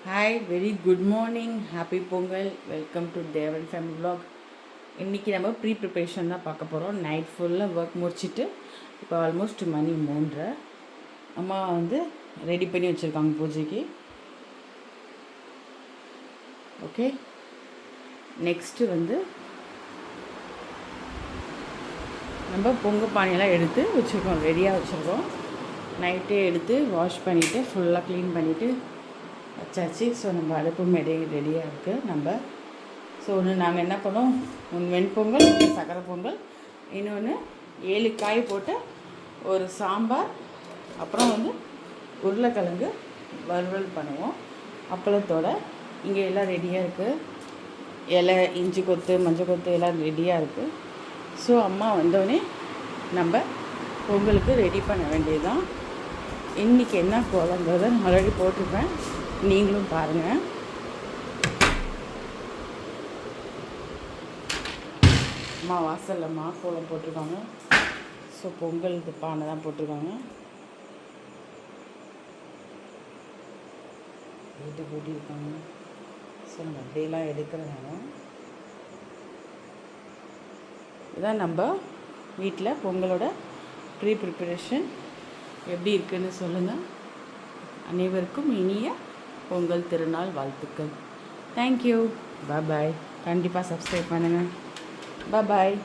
Hi very good morning, happy Pongal, welcome to தேவன் family vlog. இன்றைக்கி நம்ம ப்ரிப்ரேஷன் தான் பார்க்க போகிறோம். நைட் ஃபுல்லாக ஒர்க் முடிச்சுட்டு இப்போ ஆல்மோஸ்ட் மணி 3:30. அம்மா ரெடி பண்ணி வச்சுருக்காங்க பூஜைக்கு. ஓகே, நெக்ஸ்ட்டு நம்ம பொங்கல் பானையெல்லாம் எடுத்து வச்சுருக்கோம், ரெடியாக வச்சுருக்கோம். நைட்டே எடுத்து வாஷ் பண்ணிவிட்டு ஃபுல்லாக க்ளீன் பண்ணிவிட்டு வச்சாச்சு. ஸோ நம்ம அடுப்பு மேடை ரெடியாக இருக்குது. ஒன்று நாங்கள் என்ன பண்ணோம், ஒன்று வெண்பொங்கல், சக்கரை பொங்கல், இன்னொன்று 7 காய் போட்டு ஒரு சாம்பார், அப்புறம் உருளைக்கிழங்கு வறுவல் பண்ணுவோம் அப்பளத்தோடு. இங்கே எல்லாம் ரெடியாக இருக்குது. இலை, இஞ்சி கொத்து, மஞ்சள் கொத்து எல்லாம் ரெடியாக இருக்குது. ஸோ அம்மா வந்தோடனே நம்ம பொங்கலுக்கு ரெடி பண்ண வேண்டியதுதான். இன்றைக்கி என்ன கோலங்கிறத ஆல்ரெடி போட்டிருப்பேன், நீங்களும் பாருங்கள். அம்மா வாசலில் கோலம் போட்டிருக்காங்க. ஸோ பொங்கல் பானை தான் போட்டிருக்காங்க. வீட்டு கூட்டியிருக்காங்க. ஸோ நம்ம அப்படியெல்லாம் எடுக்கிறனால இதான் நம்ம வீட்டில் பொங்கலோட ப்ரிப்ரேஷன் எப்படி இருக்குதுன்னு சொல்லுங்கள். அனைவருக்கும் இனிய பொங்கல் திருநாள் வாழ்த்துக்கள். தேங்க்யூ, பாய். கண்டிப்பாக சப்ஸ்கிரைப் பண்ணுங்கள். பாய்.